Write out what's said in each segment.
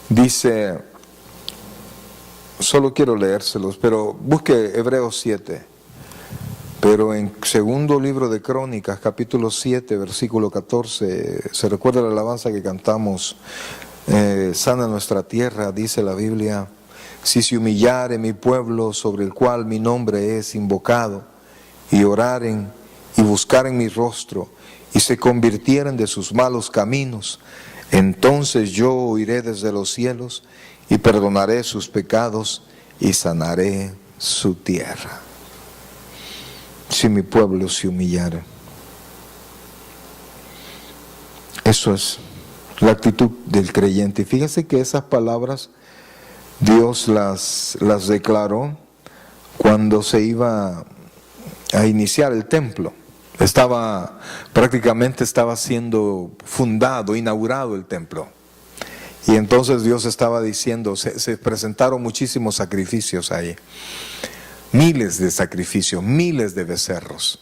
Dice, solo quiero leérselos, pero busque Hebreos 7. Pero en segundo libro de Crónicas, capítulo 7, versículo 14, se recuerda la alabanza que cantamos, sana nuestra tierra, dice la Biblia, si se humillare mi pueblo sobre el cual mi nombre es invocado, y oraren y buscaren mi rostro, y se convirtieren de sus malos caminos, entonces yo oiré desde los cielos, y perdonaré sus pecados, y sanaré su tierra. Si mi pueblo se humillare. Eso es la actitud del creyente. Y fíjense que esas palabras Dios las declaró cuando se iba a iniciar el templo. Prácticamente estaba siendo fundado, inaugurado el templo. Y entonces Dios estaba diciendo, se presentaron muchísimos sacrificios ahí. Miles de sacrificios, miles de becerros,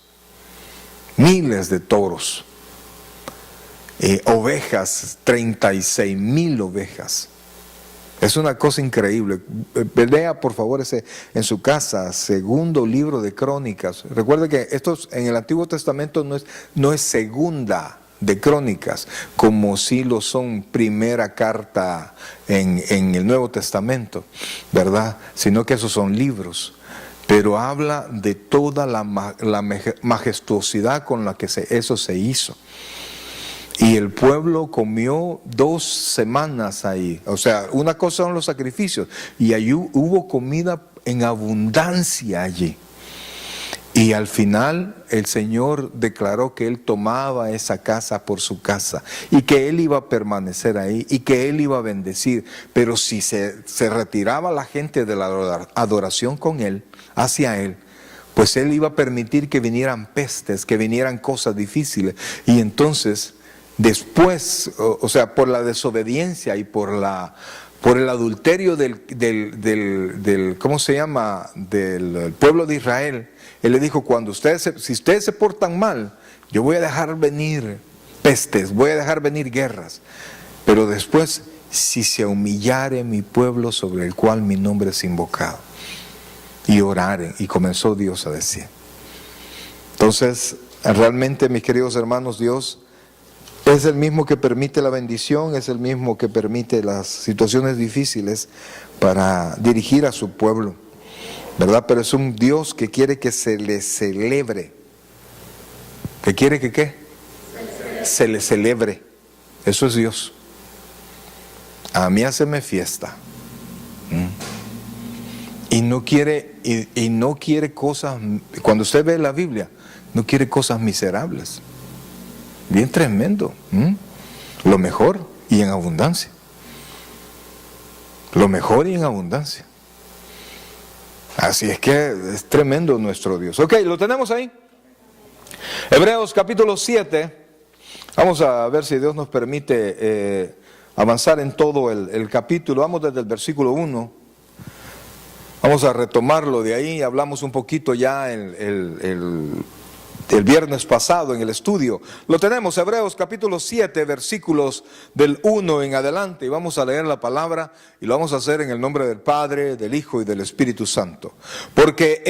miles de toros, ovejas, 36,000 ovejas. Es una cosa increíble. Lea por favor en su casa, segundo libro de Crónicas. Recuerde que esto en el Antiguo Testamento no es segunda de Crónicas, como si lo son primera carta en el Nuevo Testamento, ¿verdad? Sino que esos son libros. Pero habla de toda la majestuosidad con la que eso se hizo. Y el pueblo comió 2 semanas ahí. O sea, una cosa son los sacrificios. Y allí hubo comida en abundancia allí. Y al final el Señor declaró que Él tomaba esa casa por su casa. Y que Él iba a permanecer ahí. Y que Él iba a bendecir. Pero si se retiraba la gente de la adoración con Él, hacia Él, pues Él iba a permitir que vinieran pestes, que vinieran cosas difíciles. Y entonces, después, o sea, por la desobediencia y por el adulterio del ¿cómo se llama? Del pueblo de Israel, Él le dijo, si ustedes se portan mal, yo voy a dejar venir pestes, voy a dejar venir guerras. Pero después, si se humillare mi pueblo sobre el cual mi nombre es invocado, y oraren, y comenzó Dios a decir. Entonces, realmente, mis queridos hermanos, Dios es el mismo que permite la bendición, es el mismo que permite las situaciones difíciles para dirigir a su pueblo, ¿verdad? Pero es un Dios que quiere que se le celebre. ¿Que quiere que qué? Se le celebre. Eso es Dios. A mí haceme fiesta. Y no quiere cosas, cuando usted ve la Biblia, no quiere cosas miserables. Bien tremendo. Lo mejor y en abundancia. Lo mejor y en abundancia. Así es que es tremendo nuestro Dios. Ok, lo tenemos ahí. Hebreos capítulo 7. Vamos a ver si Dios nos permite avanzar en todo el capítulo. Vamos desde el versículo 1. Vamos a retomarlo de ahí. Hablamos un poquito ya el viernes pasado en el estudio. Lo tenemos, Hebreos capítulo 7, versículos del 1 en adelante. Y vamos a leer la palabra y lo vamos a hacer en el nombre del Padre, del Hijo y del Espíritu Santo. Porque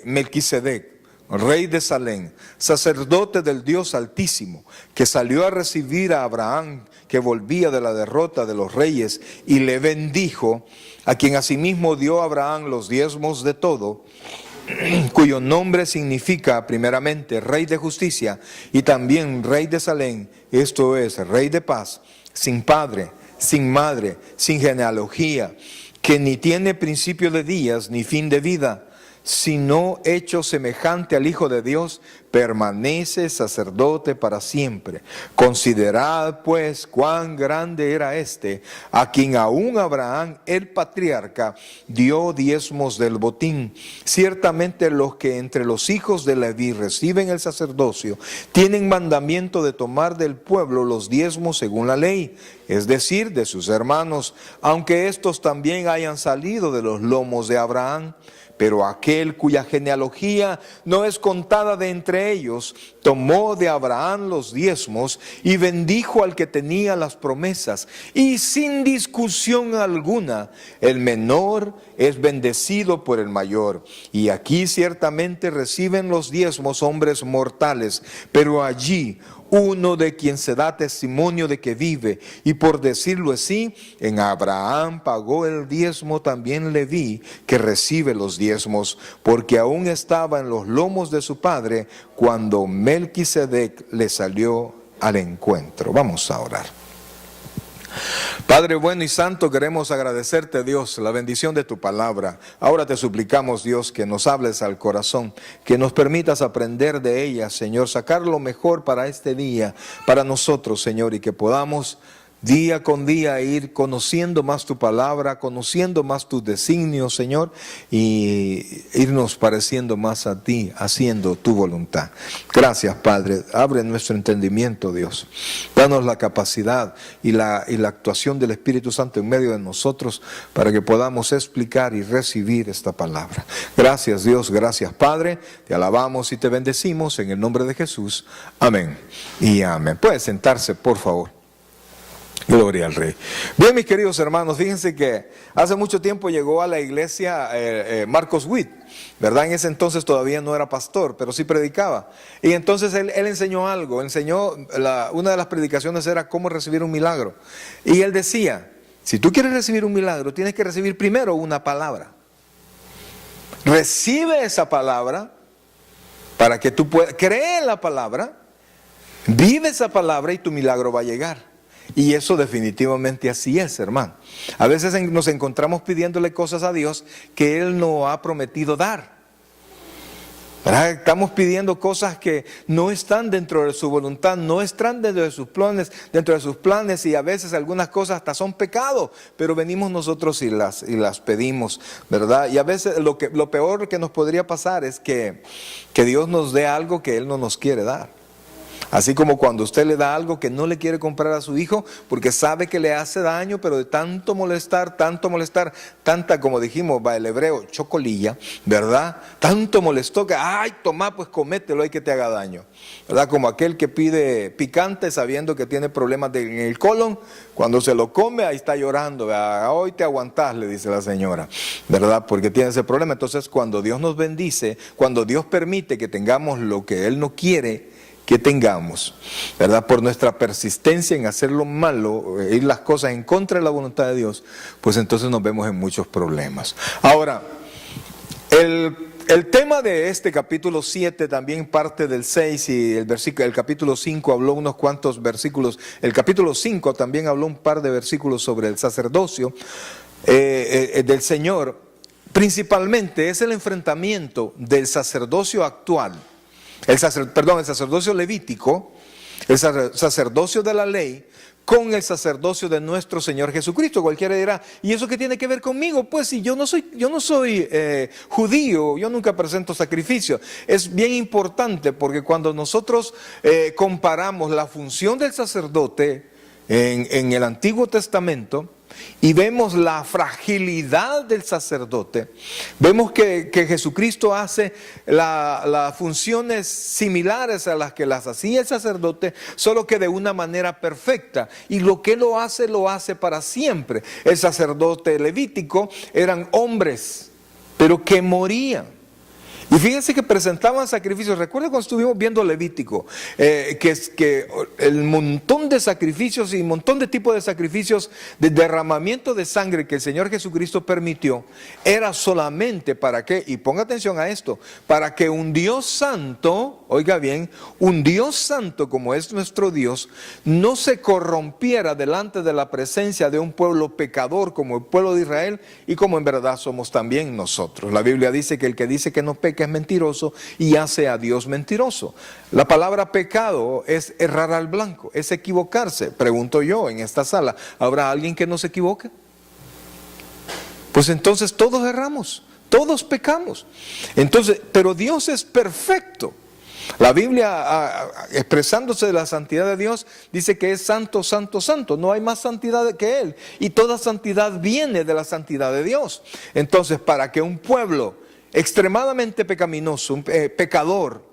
Melquisedec, rey de Salem, sacerdote del Dios Altísimo, que salió a recibir a Abraham, que volvía de la derrota de los reyes, y le bendijo, a quien asimismo dio a Abraham los diezmos de todo, cuyo nombre significa primeramente Rey de Justicia y también Rey de Salem, esto es, Rey de Paz, sin padre, sin madre, sin genealogía, que ni tiene principio de días ni fin de vida, sino hecho semejante al Hijo de Dios, permanece sacerdote para siempre. Considerad pues cuán grande era a quien aún Abraham el patriarca dio diezmos del botín. Ciertamente los que entre los hijos de Leví reciben el sacerdocio tienen mandamiento de tomar del pueblo los diezmos según la ley, es decir, de sus hermanos, aunque estos también hayan salido de los lomos de Abraham. Pero aquel cuya genealogía no es contada de entre ellos, tomó de Abraham los diezmos y bendijo al que tenía las promesas. Y sin discusión alguna, el menor es bendecido por el mayor. Y aquí ciertamente reciben los diezmos hombres mortales, pero allí uno de quien se da testimonio de que vive. Y por decirlo así, en Abraham pagó el diezmo también Leví, que recibe los diezmos, porque aún estaba en los lomos de su padre cuando Melquisedec le salió al encuentro. Vamos a orar. Padre bueno y santo, queremos agradecerte, Dios, la bendición de tu palabra. Ahora te suplicamos, Dios, que nos hables al corazón, que nos permitas aprender de ella, Señor, sacar lo mejor para este día, para nosotros, Señor, y que podamos día con día ir conociendo más tu palabra, conociendo más tus designios, Señor, y irnos pareciendo más a ti, haciendo tu voluntad. Gracias, Padre. Abre nuestro entendimiento, Dios. Danos la capacidad y la actuación del Espíritu Santo en medio de nosotros para que podamos explicar y recibir esta palabra. Gracias, Dios. Gracias, Padre. Te alabamos y te bendecimos en el nombre de Jesús. Amén y amén. Puede sentarse, por favor. Gloria al Rey. Bien, mis queridos hermanos, fíjense que hace mucho tiempo llegó a la iglesia Marcos Witt, ¿verdad? En ese entonces todavía no era pastor, pero sí predicaba. Y entonces él enseñó algo, una de las predicaciones era cómo recibir un milagro. Y él decía, si tú quieres recibir un milagro, tienes que recibir primero una palabra. Recibe esa palabra para que tú puedas, cree en la palabra, vive esa palabra y tu milagro va a llegar. Y eso definitivamente así es, hermano. A veces nos encontramos pidiéndole cosas a Dios que Él no ha prometido dar, ¿verdad? Estamos pidiendo cosas que no están dentro de su voluntad, no están dentro de sus planes, y a veces algunas cosas hasta son pecado, pero venimos nosotros y las pedimos, ¿verdad? Y a veces lo peor que nos podría pasar es que Dios nos dé algo que Él no nos quiere dar. Así como cuando usted le da algo que no le quiere comprar a su hijo porque sabe que le hace daño, pero de tanto molestar, tanta, como dijimos, va el hebreo, chocolilla, ¿verdad? Tanto molestó que, ay, toma, pues comételo, hay que te haga daño, ¿verdad? Como aquel que pide picante sabiendo que tiene problemas en el colon, cuando se lo come, ahí está llorando, ¿verdad? Hoy te aguantás, le dice la señora, ¿verdad? Porque tiene ese problema. Entonces, cuando Dios nos bendice, cuando Dios permite que tengamos lo que Él no quiere que tengamos, ¿verdad? Por nuestra persistencia en hacer lo malo, ir las cosas en contra de la voluntad de Dios, pues entonces nos vemos en muchos problemas. Ahora, el tema de este capítulo 7 también parte del 6 y el capítulo 5 habló unos cuantos versículos. El capítulo 5 también habló un par de versículos sobre el sacerdocio del Señor. Principalmente es el enfrentamiento del sacerdocio actual, el sacerdocio levítico, el sacerdocio de la ley, con el sacerdocio de nuestro Señor Jesucristo. Cualquiera dirá, ¿y eso qué tiene que ver conmigo? Pues si yo no soy judío, yo nunca presento sacrificio. Es bien importante porque cuando nosotros comparamos la función del sacerdote en el Antiguo Testamento y vemos la fragilidad del sacerdote, vemos que Jesucristo hace las funciones similares a las que las hacía el sacerdote, solo que de una manera perfecta, y lo que lo hace para siempre. El sacerdote levítico eran hombres, pero que morían. Y fíjense que presentaban sacrificios. Recuerden cuando estuvimos viendo Levítico, que el montón de sacrificios y un montón de tipos de sacrificios de derramamiento de sangre que el Señor Jesucristo permitió, era solamente para que, y ponga atención a esto, para que un Dios santo, oiga bien, un Dios santo como es nuestro Dios, no se corrompiera delante de la presencia de un pueblo pecador como el pueblo de Israel y como en verdad somos también nosotros. La Biblia dice que el que dice que no peca es mentiroso y hace a Dios mentiroso. La palabra pecado es errar al blanco, es equivocarse. Pregunto yo en esta sala, ¿habrá alguien que no se equivoque? Pues entonces todos erramos, todos pecamos. Entonces, pero Dios es perfecto. La Biblia, expresándose de la santidad de Dios, dice que es santo, santo, santo. No hay más santidad que Él. Y toda santidad viene de la santidad de Dios. Entonces, para que un pueblo extremadamente pecaminoso, un pecador,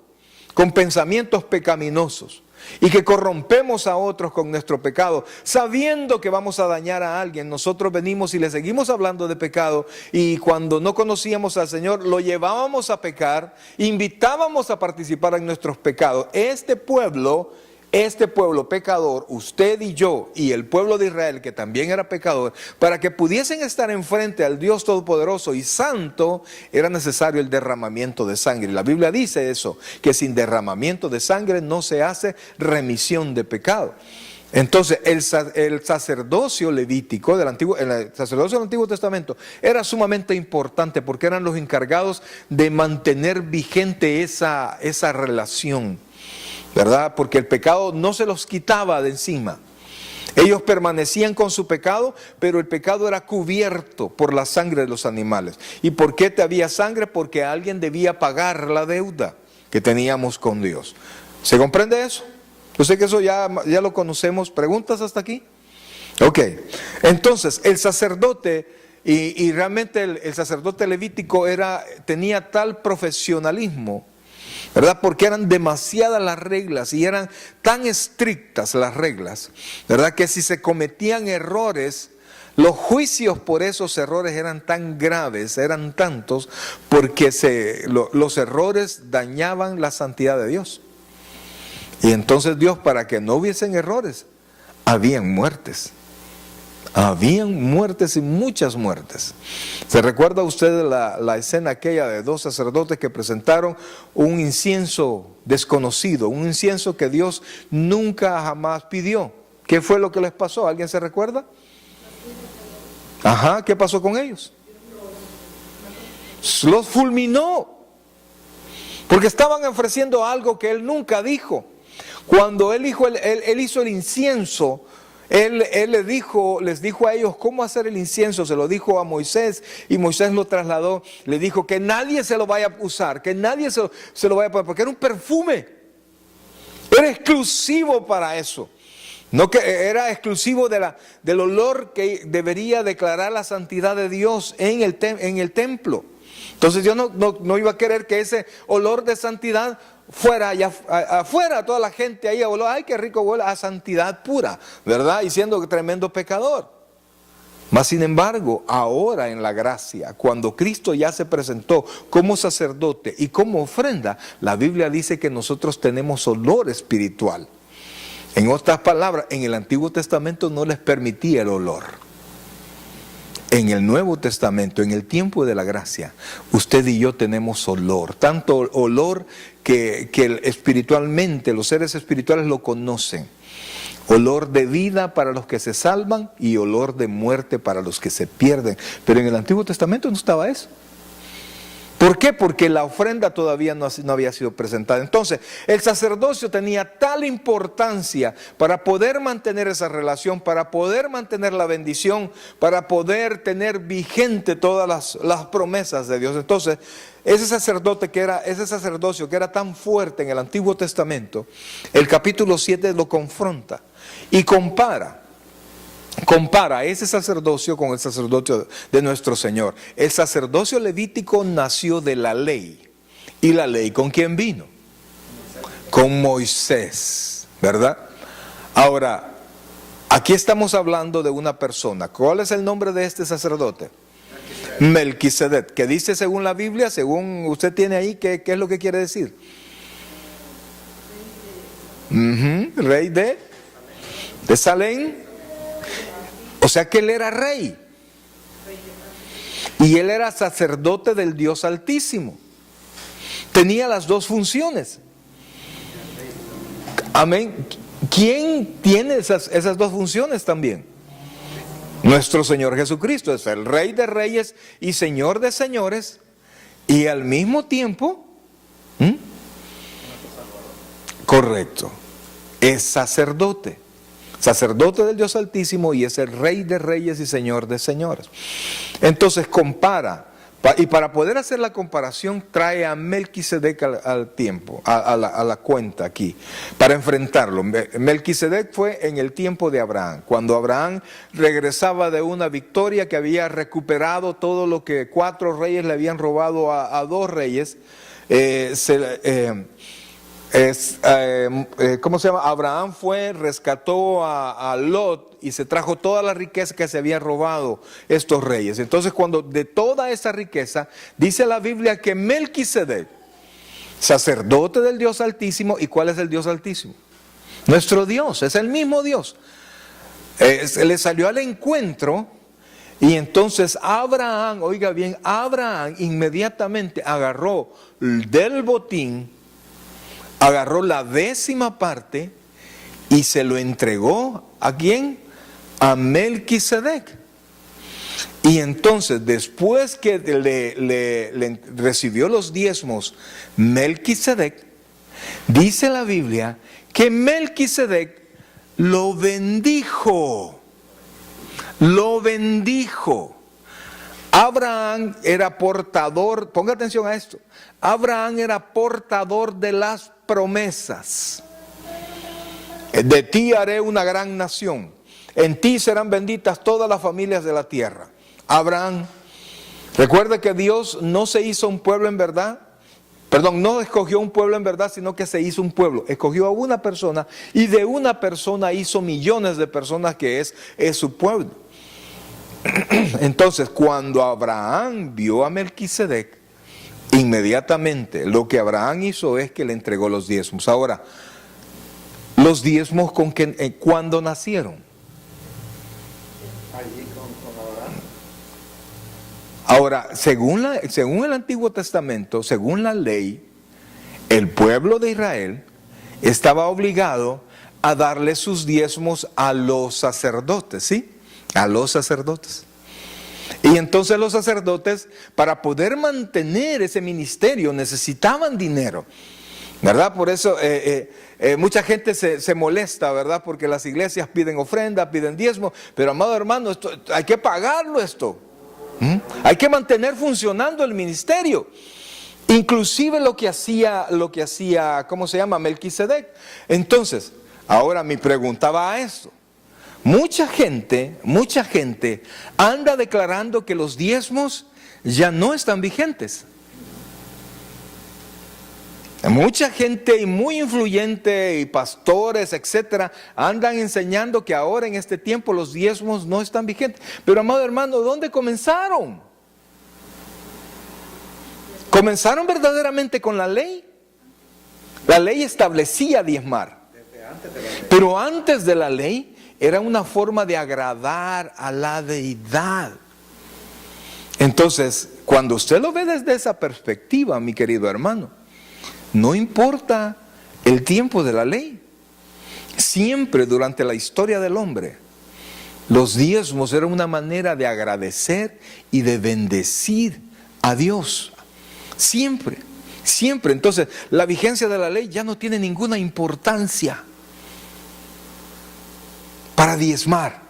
con pensamientos pecaminosos, y que corrompemos a otros con nuestro pecado, sabiendo que vamos a dañar a alguien, nosotros venimos y le seguimos hablando de pecado, y cuando no conocíamos al Señor, lo llevábamos a pecar, invitábamos a participar en nuestros pecados. Este pueblo pecador, usted y yo, y el pueblo de Israel, que también era pecador, para que pudiesen estar enfrente al Dios Todopoderoso y Santo, era necesario el derramamiento de sangre. La Biblia dice eso, que sin derramamiento de sangre no se hace remisión de pecado. Entonces, el sacerdocio levítico el sacerdocio del Antiguo Testamento era sumamente importante porque eran los encargados de mantener vigente esa relación, ¿verdad? Porque el pecado no se los quitaba de encima. Ellos permanecían con su pecado, pero el pecado era cubierto por la sangre de los animales. ¿Y por qué había sangre? Porque alguien debía pagar la deuda que teníamos con Dios. ¿Se comprende eso? Yo sé que eso ya lo conocemos. ¿Preguntas hasta aquí? Ok. Entonces, el sacerdote, y realmente el sacerdote levítico tenía tal profesionalismo, ¿verdad? Porque eran demasiadas las reglas y eran tan estrictas las reglas, ¿verdad? Que si se cometían errores, los juicios por esos errores eran tan graves, eran tantos, porque los errores dañaban la santidad de Dios. Y entonces Dios, para que no hubiesen errores, habían muertes. Habían muertes y muchas muertes. ¿Se recuerda usted la escena aquella de dos sacerdotes que presentaron un incienso desconocido, un incienso que Dios nunca jamás pidió? ¿Qué fue lo que les pasó? ¿Alguien se recuerda? Ajá, ¿qué pasó con ellos? Los fulminó, porque estaban ofreciendo algo que Él nunca dijo. Cuando Él hizo el incienso, Él les dijo a ellos cómo hacer el incienso, se lo dijo a Moisés y Moisés lo trasladó, le dijo que nadie se lo vaya a usar, que nadie se lo vaya a poner, porque era un perfume, era exclusivo para eso, no que era exclusivo del olor que debería declarar la santidad de Dios en el templo. Entonces Dios no iba a querer que ese olor de santidad fuera allá afuera, toda la gente ahí habló, ay, qué rico huele a santidad pura, ¿verdad? Y siendo tremendo pecador. Mas sin embargo, ahora en la gracia, cuando Cristo ya se presentó como sacerdote y como ofrenda, la Biblia dice que nosotros tenemos olor espiritual. En otras palabras, en el Antiguo Testamento no les permitía el olor. En el Nuevo Testamento, en el tiempo de la gracia, usted y yo tenemos olor, tanto olor que espiritualmente, los seres espirituales lo conocen. Olor de vida para los que se salvan y olor de muerte para los que se pierden. Pero en el Antiguo Testamento no estaba eso. ¿Por qué? Porque la ofrenda todavía no había sido presentada. Entonces, el sacerdocio tenía tal importancia para poder mantener esa relación, para poder mantener la bendición, para poder tener vigente todas las promesas de Dios. Entonces, ese sacerdocio que era tan fuerte en el Antiguo Testamento, el capítulo 7 lo confronta y compara ese sacerdocio con el sacerdocio de nuestro Señor. El sacerdocio levítico nació de la ley. ¿Y la ley con quién vino? Con Moisés, ¿verdad? Ahora, aquí estamos hablando de una persona. ¿Cuál es el nombre de este sacerdote? Melquisedec, que dice según la Biblia, según usted tiene ahí, ¿qué es lo que quiere decir? Rey de Salem. O sea que él era rey. Y él era sacerdote del Dios Altísimo. Tenía las dos funciones. Amén. ¿Quién tiene esas dos funciones también? Nuestro Señor Jesucristo es el Rey de Reyes y Señor de Señores. Y al mismo tiempo, correcto, es sacerdote. Sacerdote del Dios Altísimo y es el Rey de Reyes y Señor de Señores. Entonces compara Y para poder hacer la comparación, trae a Melquisedec al tiempo, a la cuenta aquí, para enfrentarlo. Melquisedec fue en el tiempo de Abraham, cuando Abraham regresaba de una victoria que había recuperado todo lo que 4 reyes le habían robado a 2 reyes. ¿Cómo se llama? Abraham rescató a Lot y se trajo toda la riqueza que se habían robado estos reyes. Entonces, cuando de toda esa riqueza, dice la Biblia que Melquisedec, sacerdote del Dios Altísimo, ¿y cuál es el Dios Altísimo? Nuestro Dios, es el mismo Dios. Le salió al encuentro y entonces Abraham, oiga bien, Abraham inmediatamente agarró del botín, agarró la 10ª parte y se lo entregó ¿a quién? A Melquisedec. Y entonces, después que le recibió los diezmos Melquisedec, dice la Biblia que Melquisedec lo bendijo. Lo bendijo. Abraham era portador, ponga atención a esto, Abraham era portador de las promesas. De ti haré una gran nación, en ti serán benditas todas las familias de la tierra. Abraham, recuerde que Dios no se hizo un pueblo en verdad, no escogió un pueblo en verdad, sino que se hizo un pueblo. Escogió a una persona y de una persona hizo millones de personas que es su pueblo. Entonces, cuando Abraham vio a Melquisedec, inmediatamente lo que Abraham hizo es que le entregó los diezmos. Ahora, los diezmos ¿cuándo nacieron? Allí con Abraham. Ahora, según el Antiguo Testamento, según la ley, el pueblo de Israel estaba obligado a darle sus diezmos a los sacerdotes, ¿sí? A los sacerdotes. Y entonces los sacerdotes, para poder mantener ese ministerio, necesitaban dinero, ¿verdad? Por eso mucha gente se molesta, ¿verdad? Porque las iglesias piden ofrenda, piden diezmo, pero amado hermano, hay que pagarlo esto. Hay que mantener funcionando el ministerio. Inclusive lo que hacía, ¿cómo se llama? Melquisedec. Entonces, ahora mi pregunta va a esto. Mucha gente anda declarando que los diezmos ya no están vigentes. Mucha gente y muy influyente y pastores, etcétera, andan enseñando que ahora en este tiempo los diezmos no están vigentes. Pero amado hermano, ¿dónde comenzaron? ¿Comenzaron verdaderamente con la ley? La ley establecía diezmar. Pero antes de la ley era una forma de agradar a la deidad. Entonces, cuando usted lo ve desde esa perspectiva, mi querido hermano, no importa el tiempo de la ley. Siempre durante la historia del hombre, los diezmos eran una manera de agradecer y de bendecir a Dios. Siempre, siempre. Entonces, la vigencia de la ley ya no tiene ninguna importancia para diezmar.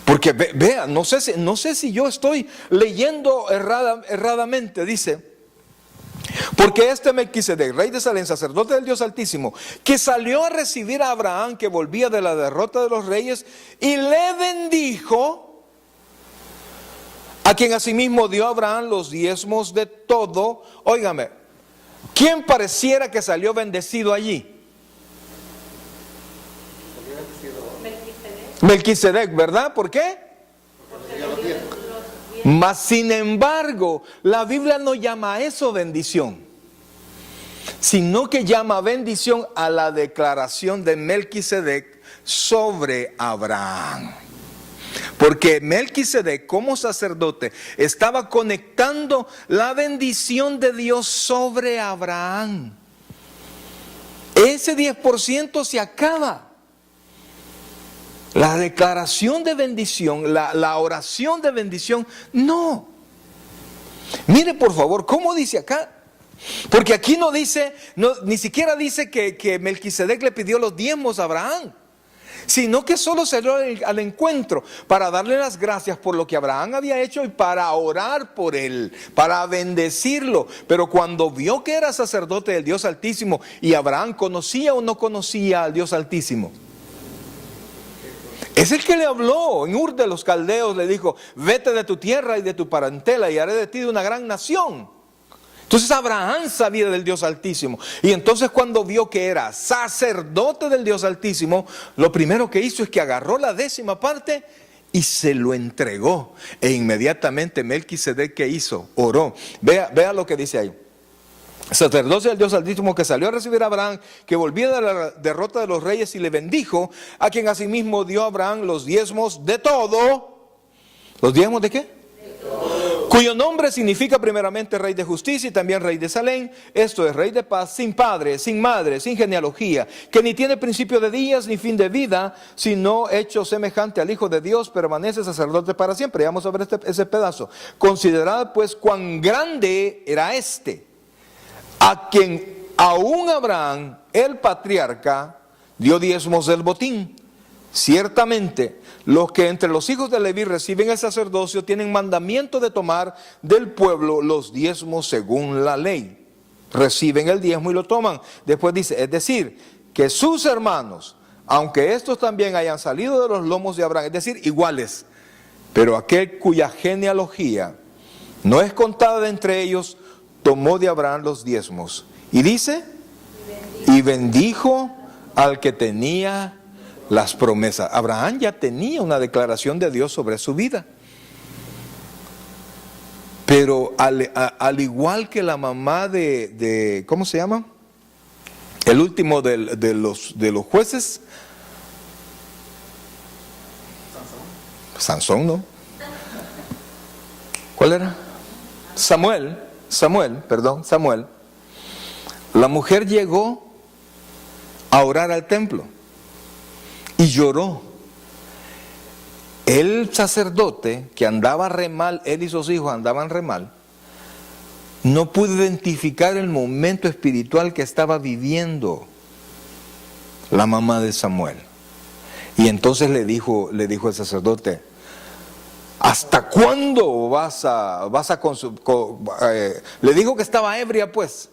Porque vea, no sé si yo estoy leyendo erradamente, dice, porque este Melquisedec, rey de Salem, sacerdote del Dios Altísimo, que salió a recibir a Abraham, que volvía de la derrota de los reyes, y le bendijo, a quien asimismo dio a Abraham los diezmos de todo. Óigame, ¿quién pareciera que salió bendecido allí? Melquisedec, ¿verdad? ¿Por qué? Mas sin embargo, la Biblia no llama a eso bendición, sino que llama bendición a la declaración de Melquisedec sobre Abraham. Porque Melquisedec, como sacerdote, estaba conectando la bendición de Dios sobre Abraham. Ese 10% se acaba. La declaración de bendición, la oración de bendición, no. Mire por favor, ¿cómo dice acá? Porque aquí no dice, ni siquiera dice que Melquisedec le pidió los diezmos a Abraham, sino que solo salió al encuentro para darle las gracias por lo que Abraham había hecho y para orar por él, para bendecirlo. Pero cuando vio que era sacerdote del Dios Altísimo, y Abraham conocía o no conocía al Dios Altísimo, es el que le habló en Ur de los Caldeos, le dijo: vete de tu tierra y de tu parentela y haré de ti una gran nación. Entonces Abraham sabía del Dios Altísimo, y entonces cuando vio que era sacerdote del Dios Altísimo, lo primero que hizo es que agarró la 10ª parte y se lo entregó. E inmediatamente Melquisedec, ¿qué hizo? Oró. Vea lo que dice ahí. Sacerdote del Dios Altísimo, que salió a recibir a Abraham, que volvía de la derrota de los reyes, y le bendijo, a quien asimismo dio a Abraham los diezmos de todo. ¿Los diezmos de qué? Cuyo nombre significa primeramente Rey de Justicia y también Rey de Salem. Esto es Rey de Paz, sin padre, sin madre, sin genealogía, que ni tiene principio de días ni fin de vida, sino hecho semejante al Hijo de Dios, permanece sacerdote para siempre. Vamos a ver ese pedazo. Considerad pues cuán grande era este, a quien aún Abraham, el patriarca, dio diezmos del botín. Ciertamente, los que entre los hijos de Leví reciben el sacerdocio tienen mandamiento de tomar del pueblo los diezmos según la ley. Reciben el diezmo y lo toman. Después dice, es decir, que sus hermanos, aunque estos también hayan salido de los lomos de Abraham, es decir, iguales, pero aquel cuya genealogía no es contada de entre ellos, tomó de Abraham los diezmos. Y dice, y bendijo al que tenía las promesas. Abraham ya tenía una declaración de Dios sobre su vida. Pero al igual que la mamá de ¿cómo se llama? El último de los jueces. Sansón, ¿no? ¿Cuál era? Samuel. La mujer llegó a orar al templo y lloró. El sacerdote, que andaba re mal, él y sus hijos andaban re mal, no pudo identificar el momento espiritual que estaba viviendo la mamá de Samuel. Y entonces le dijo el sacerdote: ¿hasta cuándo le dijo que estaba ebria, pues.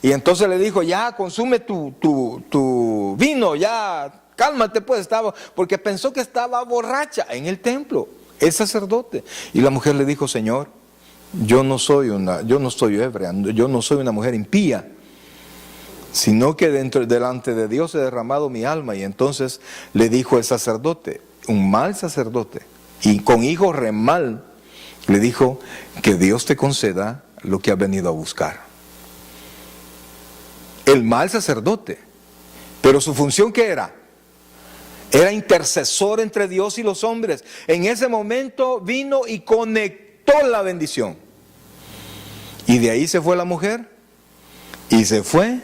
Y entonces le dijo: ya consume tu vino, ya cálmate, pues. Porque pensó que estaba borracha en el templo, el sacerdote. Y la mujer le dijo: Señor, yo no estoy ebria, yo no soy una mujer impía, sino que delante de Dios he derramado mi alma. Y entonces le dijo el sacerdote, un mal sacerdote, y con hijos re mal, le dijo: que Dios te conceda lo que has venido a buscar. El mal sacerdote, pero su función, ¿qué era? Era intercesor entre Dios y los hombres. En ese momento vino y conectó la bendición. Y de ahí se fue la mujer y se fue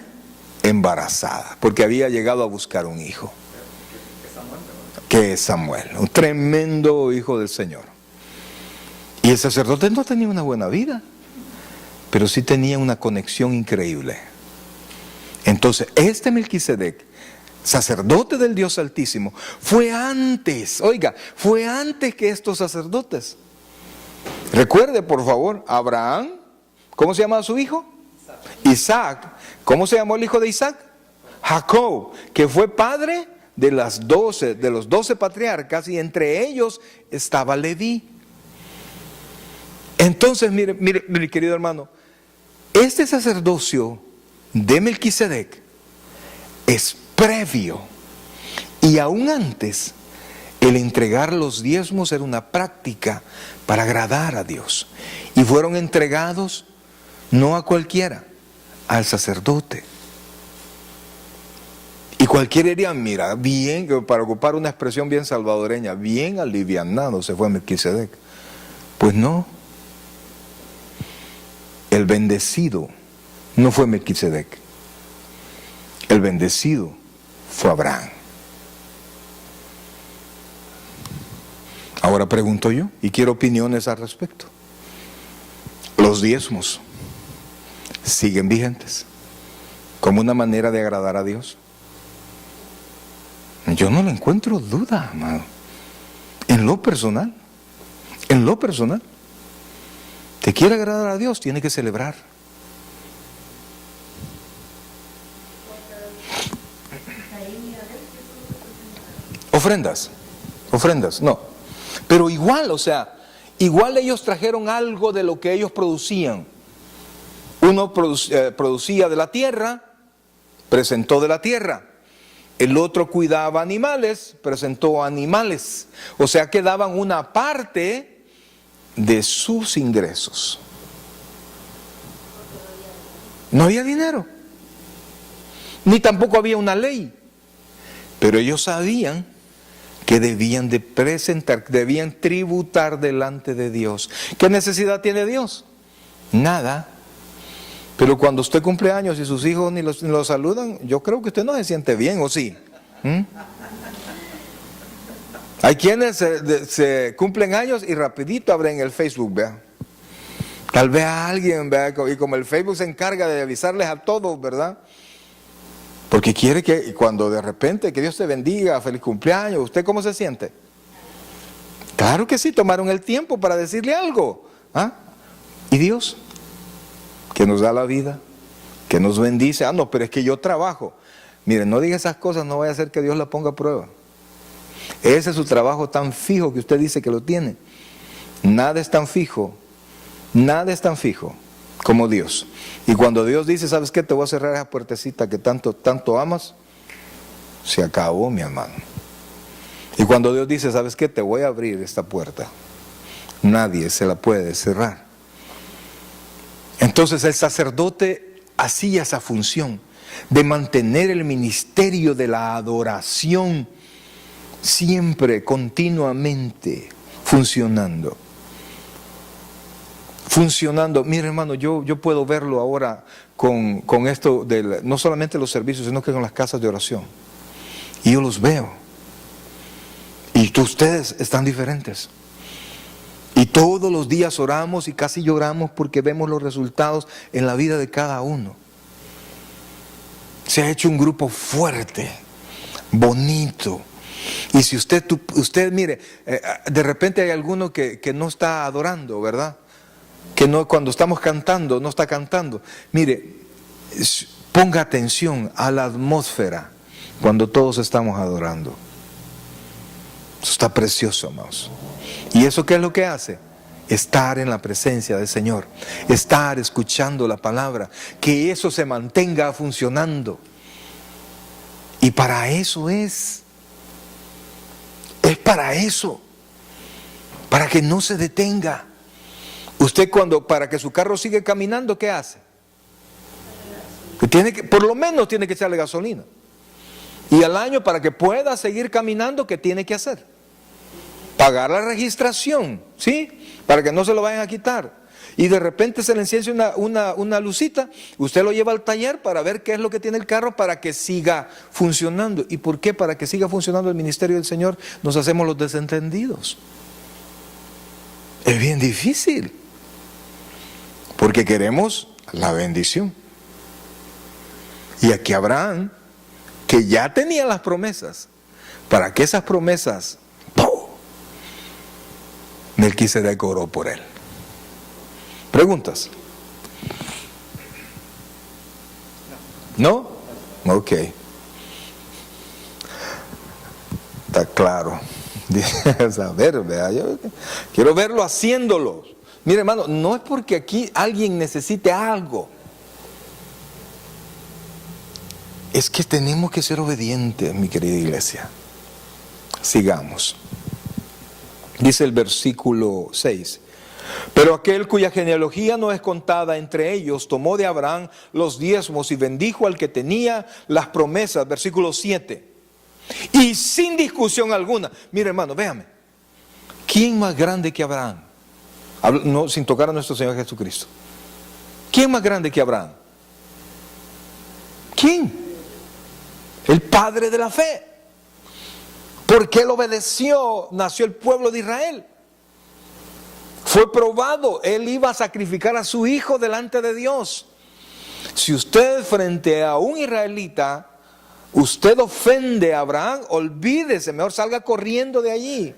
embarazada, porque había llegado a buscar un hijo. Que es Samuel, un tremendo hijo del Señor. Y el sacerdote no tenía una buena vida, pero sí tenía una conexión increíble. Entonces, este Melquisedec, sacerdote del Dios Altísimo, fue antes que estos sacerdotes. Recuerde, por favor, Abraham, ¿cómo se llamaba su hijo? Isaac. ¿Cómo se llamó el hijo de Isaac? Jacob, que fue padre de los 12 patriarcas, y entre ellos estaba Leví. Entonces, mire, querido hermano, este sacerdocio de Melquisedec es previo, y aún antes el entregar los diezmos era una práctica para agradar a Dios, y fueron entregados no a cualquiera, al sacerdote. Y cualquiera diría: mira, bien, para ocupar una expresión bien salvadoreña, bien alivianado se fue Melquisedec. Pues no, el bendecido no fue Melquisedec, el bendecido fue Abraham. Ahora pregunto yo, y quiero opiniones al respecto: ¿los diezmos siguen vigentes como una manera de agradar a Dios? Yo no le encuentro duda, amado. En lo personal, te quiere agradar a Dios, tiene que celebrar. Ofrendas, no. Pero igual, igual ellos trajeron algo de lo que ellos producían. Uno producía de la tierra, presentó de la tierra. El otro cuidaba animales, presentó animales. O sea que daban una parte de sus ingresos. No había dinero. Ni tampoco había una ley. Pero ellos sabían que debían de presentar, debían tributar delante de Dios. ¿Qué necesidad tiene Dios? Nada. Pero cuando usted cumple años y sus hijos ni los saludan, yo creo que usted no se siente bien, ¿o sí? Hay quienes se cumplen años y rapidito abren el Facebook, vea. Tal vez a alguien, vea, y como el Facebook se encarga de avisarles a todos, ¿verdad? Porque quiere que cuando de repente que Dios te bendiga, feliz cumpleaños, ¿usted cómo se siente? Claro que sí, tomaron el tiempo para decirle algo. ¿Ah? ¿Y Dios? Que nos da la vida, que nos bendice. Ah, no, pero es que yo trabajo. Miren, no diga esas cosas, no vaya a ser que Dios la ponga a prueba. Ese es su trabajo tan fijo que usted dice que lo tiene. Nada es tan fijo como Dios. Y cuando Dios dice, ¿sabes qué? Te voy a cerrar esa puertecita que tanto amas, se acabó, mi hermano. Y cuando Dios dice, ¿sabes qué? Te voy a abrir esta puerta, nadie se la puede cerrar. Entonces el sacerdote hacía esa función de mantener el ministerio de la adoración siempre, continuamente funcionando. Mire, hermano, yo puedo verlo ahora con esto, no solamente los servicios, sino que con las casas de oración. Y yo los veo. Y ustedes están diferentes. Y todos los días oramos y casi lloramos porque vemos los resultados en la vida de cada uno. Se ha hecho un grupo fuerte, bonito. Y si usted mire, de repente hay alguno que no está adorando, ¿verdad? Que no, cuando estamos cantando, no está cantando. Mire, ponga atención a la atmósfera cuando todos estamos adorando. Eso está precioso, amados. ¿Y eso qué es lo que hace? Estar en la presencia del Señor, estar escuchando la palabra, que eso se mantenga funcionando. Y para eso es para eso, para que no se detenga. Usted para que su carro siga caminando, ¿qué hace? Por lo menos tiene que echarle gasolina. Y al año, para que pueda seguir caminando, ¿qué tiene que hacer? Pagar la registración, ¿sí? Para que no se lo vayan a quitar. Y de repente se le enciende una lucita, usted lo lleva al taller para ver qué es lo que tiene el carro para que siga funcionando. ¿Y por qué? Para que siga funcionando el ministerio del Señor, nos hacemos los desentendidos. Es bien difícil, porque queremos la bendición. Y aquí Abraham, que ya tenía las promesas, para que esas promesas, ¡pum!, Melquisedec oró por él. ¿Preguntas? ¿No? Ok. Está claro. A ver, vea, yo quiero verlo haciéndolo. Mire, hermano, no es porque aquí alguien necesite algo. Es que tenemos que ser obedientes, mi querida iglesia. Sigamos. Dice el versículo 6. Pero aquel cuya genealogía no es contada entre ellos, tomó de Abraham los diezmos y bendijo al que tenía las promesas. Versículo 7. Y sin discusión alguna. Mire, hermano, véame. ¿Quién más grande que Abraham? No, sin tocar a nuestro Señor Jesucristo. ¿Quién más grande que Abraham? ¿Quién? El padre de la fe. Porque él obedeció, nació el pueblo de Israel. Fue probado, él iba a sacrificar a su hijo delante de Dios. Si usted frente a un israelita usted ofende a Abraham, olvídese, mejor salga corriendo de allí.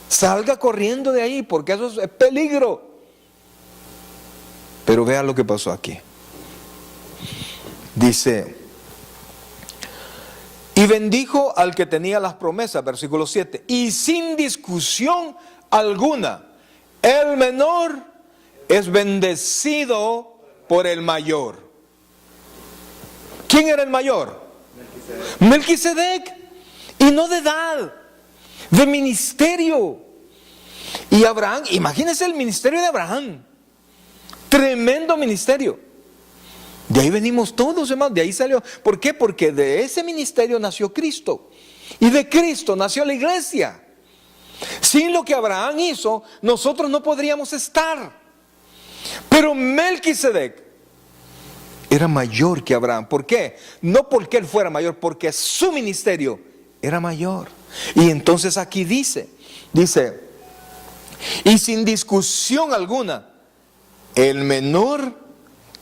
Salga corriendo de ahí, porque eso es peligro. Pero vea lo que pasó aquí. Dice, y bendijo al que tenía las promesas, versículo 7, y sin discusión alguna, el menor es bendecido por el mayor. ¿Quién era el mayor? Melquisedec. Y no de edad, de ministerio. Y Abraham, imagínense el ministerio de Abraham. Tremendo ministerio. De ahí venimos todos, hermanos, de ahí salió. ¿Por qué? Porque de ese ministerio nació Cristo. Y de Cristo nació la iglesia. Sin lo que Abraham hizo, nosotros no podríamos estar. Pero Melquisedec era mayor que Abraham. ¿Por qué? No porque él fuera mayor, porque su ministerio era mayor. Y entonces aquí dice, y sin discusión alguna, el menor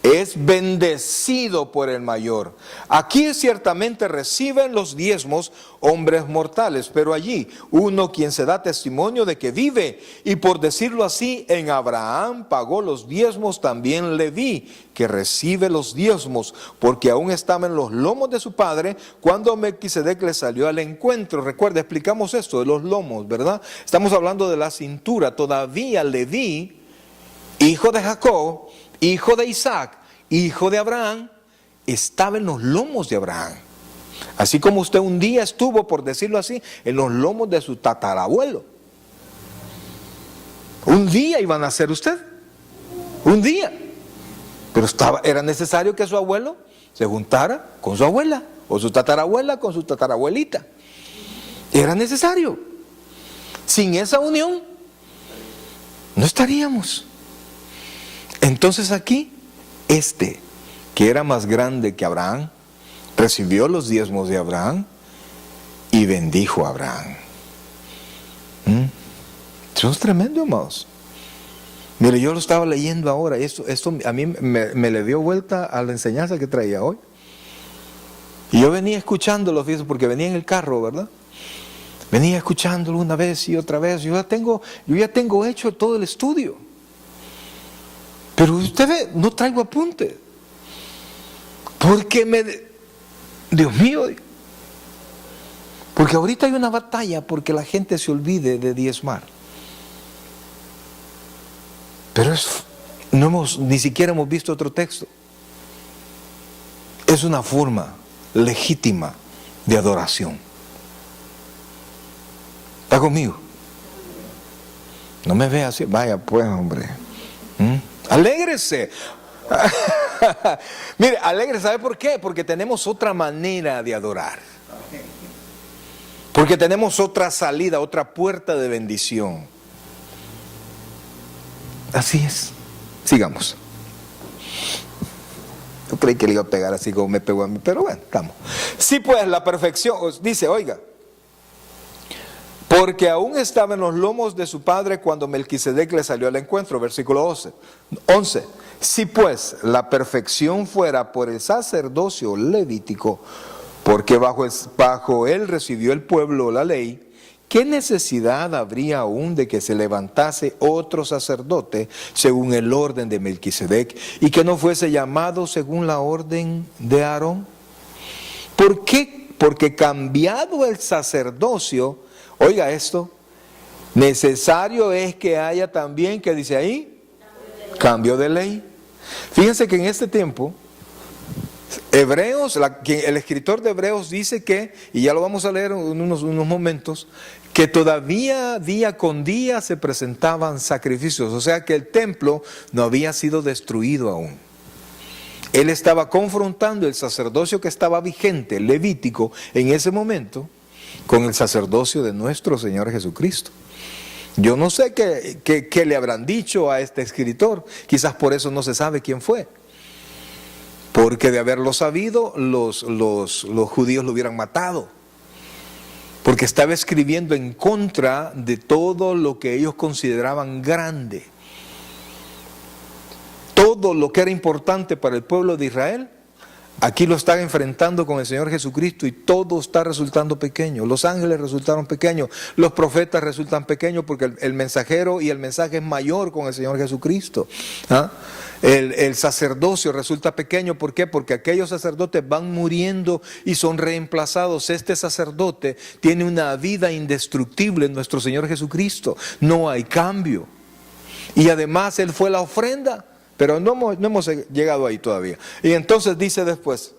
es bendecido por el mayor. Aquí ciertamente reciben los diezmos hombres mortales, pero allí uno quien se da testimonio de que vive, y por decirlo así, en Abraham pagó los diezmos también Leví, que recibe los diezmos, porque aún estaba en los lomos de su padre cuando Melquisedec le salió al encuentro. Recuerda, explicamos esto de los lomos, ¿verdad? Estamos hablando de la cintura. Todavía Leví, hijo de Jacob, hijo de Isaac, hijo de Abraham, estaba en los lomos de Abraham. Así como usted un día estuvo, por decirlo así, en los lomos de su tatarabuelo. Un día iba a nacer usted. Un día. Pero era necesario que su abuelo se juntara con su abuela, o su tatarabuela con su tatarabuelita. Era necesario. Sin esa unión, no estaríamos. Entonces aquí, que era más grande que Abraham, recibió los diezmos de Abraham y bendijo a Abraham. Eso es tremendo, hermanos. Mire, yo lo estaba leyendo ahora, esto a mí me le dio vuelta a la enseñanza que traía hoy. Y yo venía escuchándolo, fíjense, porque venía en el carro, ¿verdad? Venía escuchándolo una vez y otra vez. Yo ya tengo hecho todo el estudio. Pero usted ve, no traigo apunte. Porque Dios mío. Porque ahorita hay una batalla porque la gente se olvide de diezmar. Pero ni siquiera hemos visto otro texto. Es una forma legítima de adoración. ¿Está conmigo? No me vea así. Vaya pues, hombre. Alégrese. Mire, alégrese. ¿Sabe por qué? Porque tenemos otra manera de adorar. Porque tenemos otra salida, otra puerta de bendición. Así es. Sigamos. Yo creí que le iba a pegar así como me pegó a mí, pero bueno, estamos. Sí, pues la perfección, dice, oiga, porque aún estaba en los lomos de su padre cuando Melquisedec le salió al encuentro, versículo 11. Si pues la perfección fuera por el sacerdocio levítico, porque bajo él recibió el pueblo la ley, ¿qué necesidad habría aún de que se levantase otro sacerdote según el orden de Melquisedec y que no fuese llamado según la orden de Aarón? ¿Por qué? Porque cambiado el sacerdocio, oiga esto, necesario es que haya también, ¿qué dice ahí? Cambio de ley. Fíjense que en este tiempo, Hebreos, el escritor de Hebreos dice que, y ya lo vamos a leer en unos momentos, que todavía día con día se presentaban sacrificios, o sea que el templo no había sido destruido aún. Él estaba confrontando el sacerdocio que estaba vigente, levítico, en ese momento, con el sacerdocio de nuestro Señor Jesucristo. Yo no sé qué le habrán dicho a este escritor, quizás por eso no se sabe quién fue. Porque de haberlo sabido, los judíos lo hubieran matado. Porque estaba escribiendo en contra de todo lo que ellos consideraban grande. Todo lo que era importante para el pueblo de Israel, Aquí lo están enfrentando con el Señor Jesucristo y todo está resultando pequeño. Los ángeles resultaron pequeños, los profetas resultan pequeños porque el mensajero y el mensaje es mayor con el Señor Jesucristo. ¿Ah? El sacerdocio resulta pequeño, ¿por qué? Porque aquellos sacerdotes van muriendo y son reemplazados. Este sacerdote tiene una vida indestructible en nuestro Señor Jesucristo. No hay cambio. Y además Él fue la ofrenda. Pero no hemos llegado ahí todavía. Y entonces dice después,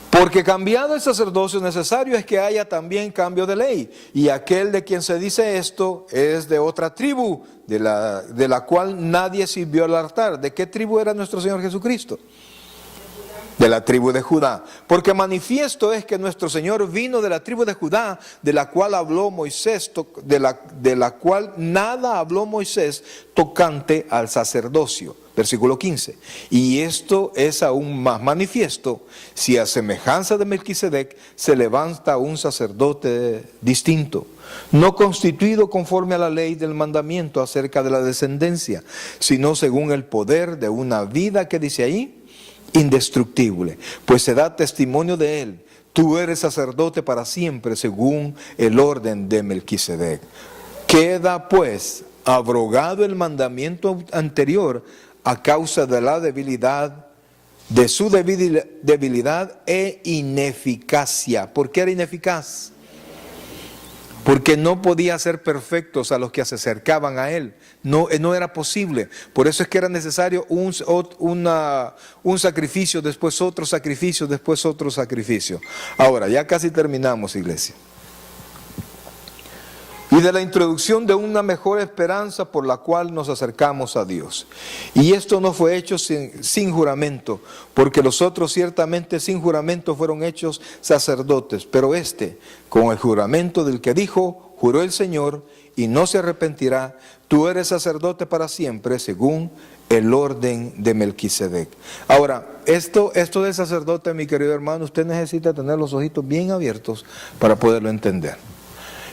porque cambiado el sacerdocio necesario es que haya también cambio de ley. Y aquel de quien se dice esto es de otra tribu, de la cual nadie sirvió al altar. ¿De qué tribu era nuestro Señor Jesucristo? De la tribu de Judá. Porque manifiesto es que nuestro Señor vino de la tribu de Judá, de la cual habló Moisés, de la cual nada habló Moisés tocante al sacerdocio. Versículo 15. Y esto es aún más manifiesto si a semejanza de Melquisedec se levanta un sacerdote distinto, no constituido conforme a la ley del mandamiento acerca de la descendencia, sino según el poder de una vida que dice ahí, indestructible, pues se da testimonio de él. Tú eres sacerdote para siempre según el orden de Melquisedec. Queda pues abrogado el mandamiento anterior a causa de la debilidad, de su debilidad e ineficacia. ¿Por qué era ineficaz? Porque no podía hacer perfectos a los que se acercaban a él. No era posible. Por eso es que era necesario un sacrificio, después otro sacrificio, después otro sacrificio. Ahora, ya casi terminamos, iglesia. Y de la introducción de una mejor esperanza por la cual nos acercamos a Dios. Y esto no fue hecho sin juramento, porque los otros ciertamente sin juramento fueron hechos sacerdotes, pero con el juramento del que dijo, juró el Señor, y no se arrepentirá, tú eres sacerdote para siempre, según el orden de Melquisedec. Ahora, esto del sacerdote, mi querido hermano, usted necesita tener los ojitos bien abiertos para poderlo entender.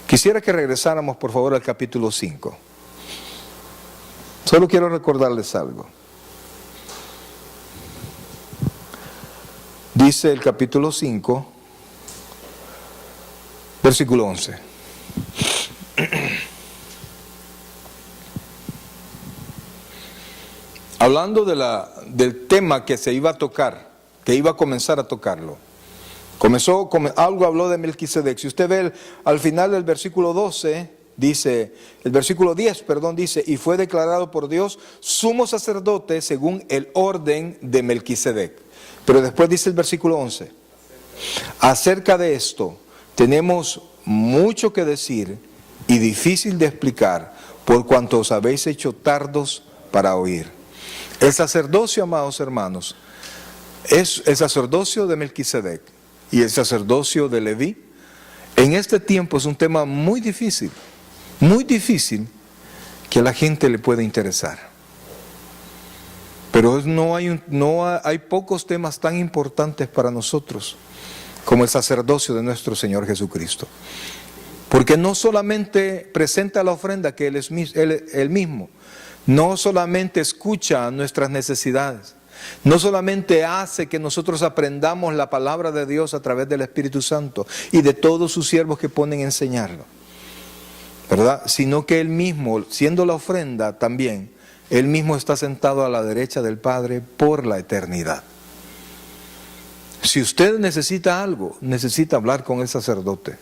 Quisiera que regresáramos, por favor, al capítulo 5. Solo quiero recordarles algo. Dice el capítulo 5, versículo 11. Hablando del tema que se iba a tocar, que iba a comenzar a tocarlo. Algo habló de Melquisedec. Si usted ve al final del versículo 12, dice, el versículo 10, dice, y fue declarado por Dios sumo sacerdote según el orden de Melquisedec. Pero después dice el versículo 11, acerca de esto tenemos mucho que decir y difícil de explicar, por cuanto os habéis hecho tardos para oír. El sacerdocio, amados hermanos, es el sacerdocio de Melquisedec y el sacerdocio de Leví. En este tiempo es un tema muy difícil que a la gente le pueda interesar. Pero hay pocos temas tan importantes para nosotros como el sacerdocio de nuestro Señor Jesucristo. Porque no solamente presenta la ofrenda que Él mismo, no solamente escucha nuestras necesidades, no solamente hace que nosotros aprendamos la palabra de Dios a través del Espíritu Santo y de todos sus siervos que ponen a enseñarlo, ¿verdad? Sino que Él mismo, siendo la ofrenda también, Él mismo está sentado a la derecha del Padre por la eternidad. Si usted necesita algo, necesita hablar con el sacerdote.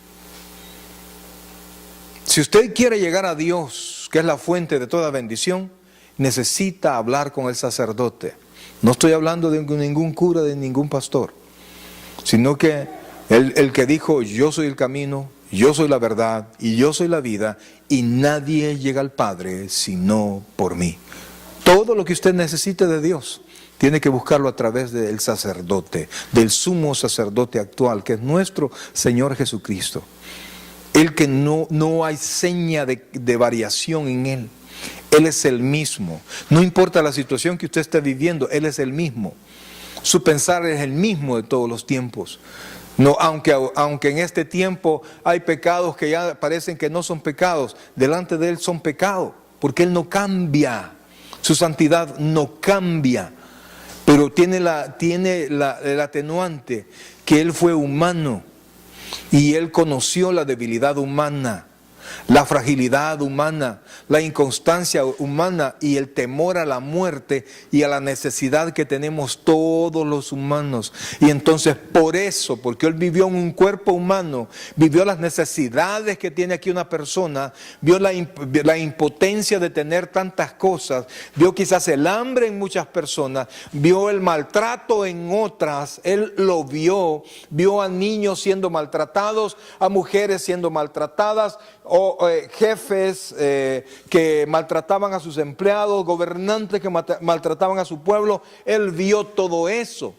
Si usted quiere llegar a Dios, que es la fuente de toda bendición, necesita hablar con el sacerdote. No estoy hablando de ningún cura, de ningún pastor, sino que el que dijo, yo soy el camino, yo soy la verdad y yo soy la vida, y nadie llega al Padre sino por mí. Todo lo que usted necesite de Dios, tiene que buscarlo a través del sacerdote, del sumo sacerdote actual, que es nuestro Señor Jesucristo. El que no hay seña de variación en Él. Él es el mismo. No importa la situación que usted esté viviendo, Él es el mismo. Su pensar es el mismo de todos los tiempos. No, aunque en este tiempo hay pecados que ya parecen que no son pecados, delante de Él son pecados, porque Él no cambia. Su santidad no cambia. pero tiene el atenuante que Él fue humano y Él conoció la debilidad humana, la fragilidad humana, la inconstancia humana y el temor a la muerte y a la necesidad que tenemos todos los humanos. Y entonces por eso, porque Él vivió en un cuerpo humano, vivió las necesidades que tiene aquí una persona, vio la impotencia de tener tantas cosas, vio quizás el hambre en muchas personas, vio el maltrato en otras, Él lo vio a niños siendo maltratados, a mujeres siendo maltratadas, o jefes que maltrataban a sus empleados, gobernantes que maltrataban a su pueblo. Él vio todo eso.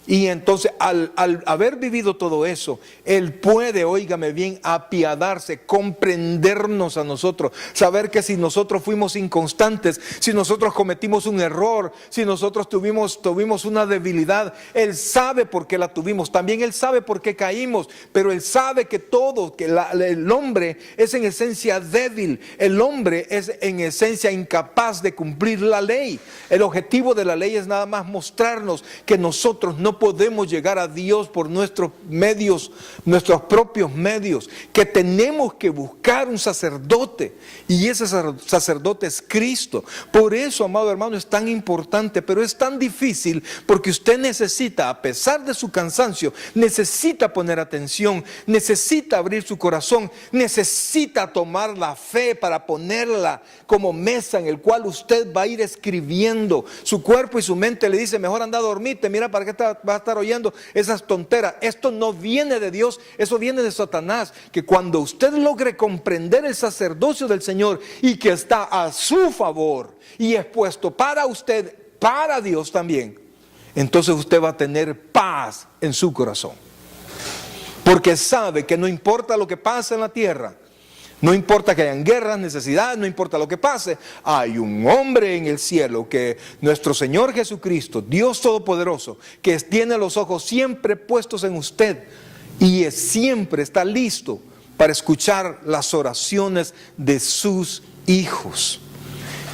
Y entonces al haber vivido todo eso, Él puede, óigame bien, apiadarse, comprendernos a nosotros, saber que si nosotros fuimos inconstantes, si nosotros cometimos un error, si nosotros tuvimos una debilidad, Él sabe por qué la tuvimos, también Él sabe por qué caímos, pero Él sabe que el hombre es en esencia débil, el hombre es en esencia incapaz de cumplir la ley. El objetivo de la ley es nada más mostrarnos que nosotros no podemos llegar a Dios por nuestros medios, nuestros propios medios, que tenemos que buscar un sacerdote, y ese sacerdote es Cristo. Por eso, amado hermano, es tan importante, pero es tan difícil, porque usted necesita, a pesar de su cansancio, necesita poner atención, necesita abrir su corazón, necesita tomar la fe para ponerla como mesa en el cual usted va a ir escribiendo. Su cuerpo y su mente le dice: mejor anda a dormirte, mira para qué vas a estar oyendo esas tonteras. Esto no viene de Dios, eso viene de Satanás. Que cuando usted logre comprender el sacerdocio del Señor y que está a su favor y expuesto para usted, para Dios también, entonces usted va a tener paz en su corazón, porque sabe que no importa lo que pase en la tierra, no importa que hayan guerras, necesidades, no importa lo que pase, hay un hombre en el cielo, que nuestro Señor Jesucristo, Dios Todopoderoso, que tiene los ojos siempre puestos en usted y siempre está listo para escuchar las oraciones de sus hijos.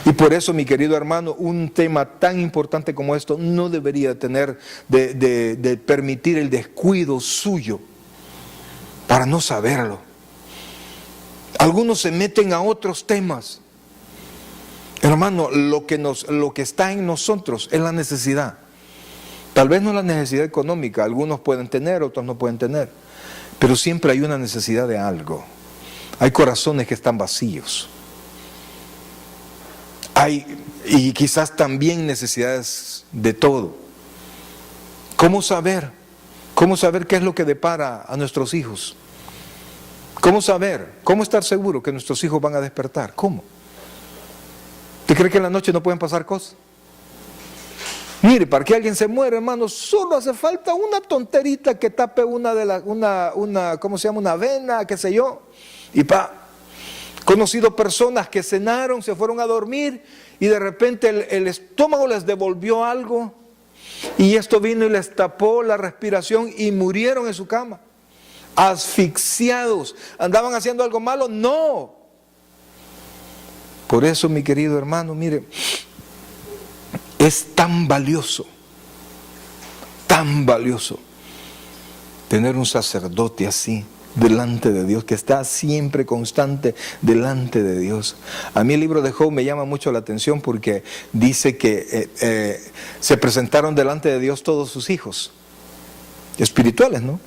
Y por eso, mi querido hermano, un tema tan importante como esto no debería tener de permitir el descuido suyo para no saberlo. Algunos se meten a otros temas. Hermano, lo que está en nosotros es la necesidad. Tal vez no la necesidad económica, algunos pueden tener, otros no pueden tener, pero siempre hay una necesidad de algo. Hay corazones que están vacíos. Y quizás también necesidades de todo. ¿Cómo saber? ¿Cómo saber qué es lo que depara a nuestros hijos? ¿Cómo saber? ¿Cómo estar seguro que nuestros hijos van a despertar? ¿Cómo? ¿Usted cree que en la noche no pueden pasar cosas? Mire, para que alguien se muera, hermano, solo hace falta una tonterita que tape ¿cómo se llama? Una vena, qué sé yo. Y conocido personas que cenaron, se fueron a dormir y de repente el estómago les devolvió algo y esto vino y les tapó la respiración y murieron en su cama. Asfixiados. ¿Andaban haciendo algo malo? No. Por eso, mi querido hermano, mire, es tan valioso tener un sacerdote así delante de Dios, que está siempre constante delante de Dios. A mí el libro de Job me llama mucho la atención porque dice que se presentaron delante de Dios todos sus hijos espirituales, ¿no?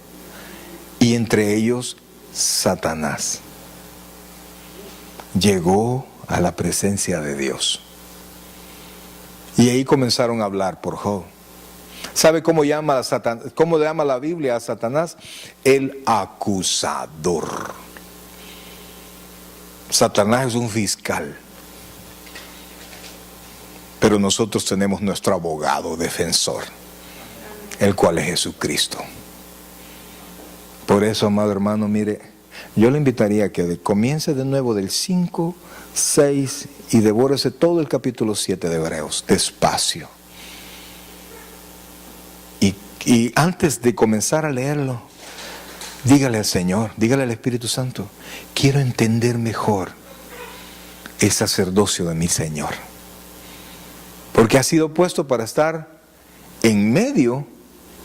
Y entre ellos Satanás llegó a la presencia de Dios. Y ahí comenzaron a hablar por Job. ¿Sabe cómo le llama la Biblia a Satanás? El acusador. Satanás es un fiscal. Pero nosotros tenemos nuestro abogado defensor, el cual es Jesucristo. Por eso, amado hermano, mire, yo le invitaría a que comience de nuevo del 5, 6 y devórese todo el capítulo 7 de Hebreos, despacio. Y antes de comenzar a leerlo, dígale al Señor, dígale al Espíritu Santo: quiero entender mejor el sacerdocio de mi Señor, porque ha sido puesto para estar en medio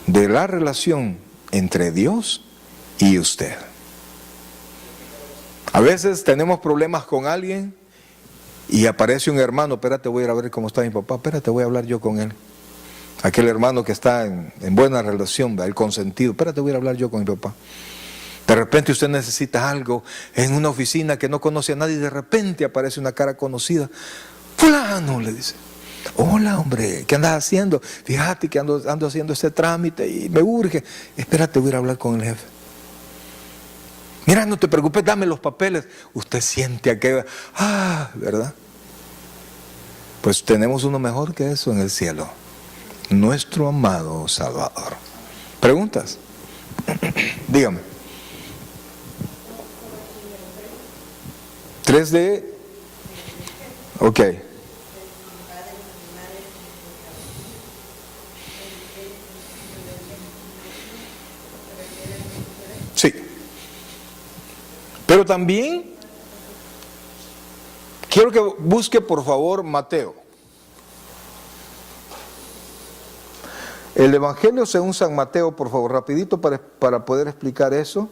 de la relación entre Dios y usted. A veces tenemos problemas con alguien y aparece un hermano, espérate, voy a ir a ver cómo está mi papá, espérate, voy a hablar yo con él. Aquel hermano que está en buena relación, el consentido, espérate, voy a ir a hablar yo con mi papá. De repente usted necesita algo en una oficina que no conoce a nadie y de repente aparece una cara conocida. Fulano, le dice. Hola, hombre, ¿qué andas haciendo? Fíjate que ando haciendo este trámite y me urge. Espérate, voy a ir a hablar con el jefe. Mira, no te preocupes, dame los papeles. Usted siente aquello, ¿verdad? Pues tenemos uno mejor que eso en el cielo. Nuestro amado Salvador. ¿Preguntas? Dígame. 3D. Ok. Sí. Pero también quiero que busque por favor Mateo. El Evangelio según San Mateo, por favor, rapidito para poder explicar eso.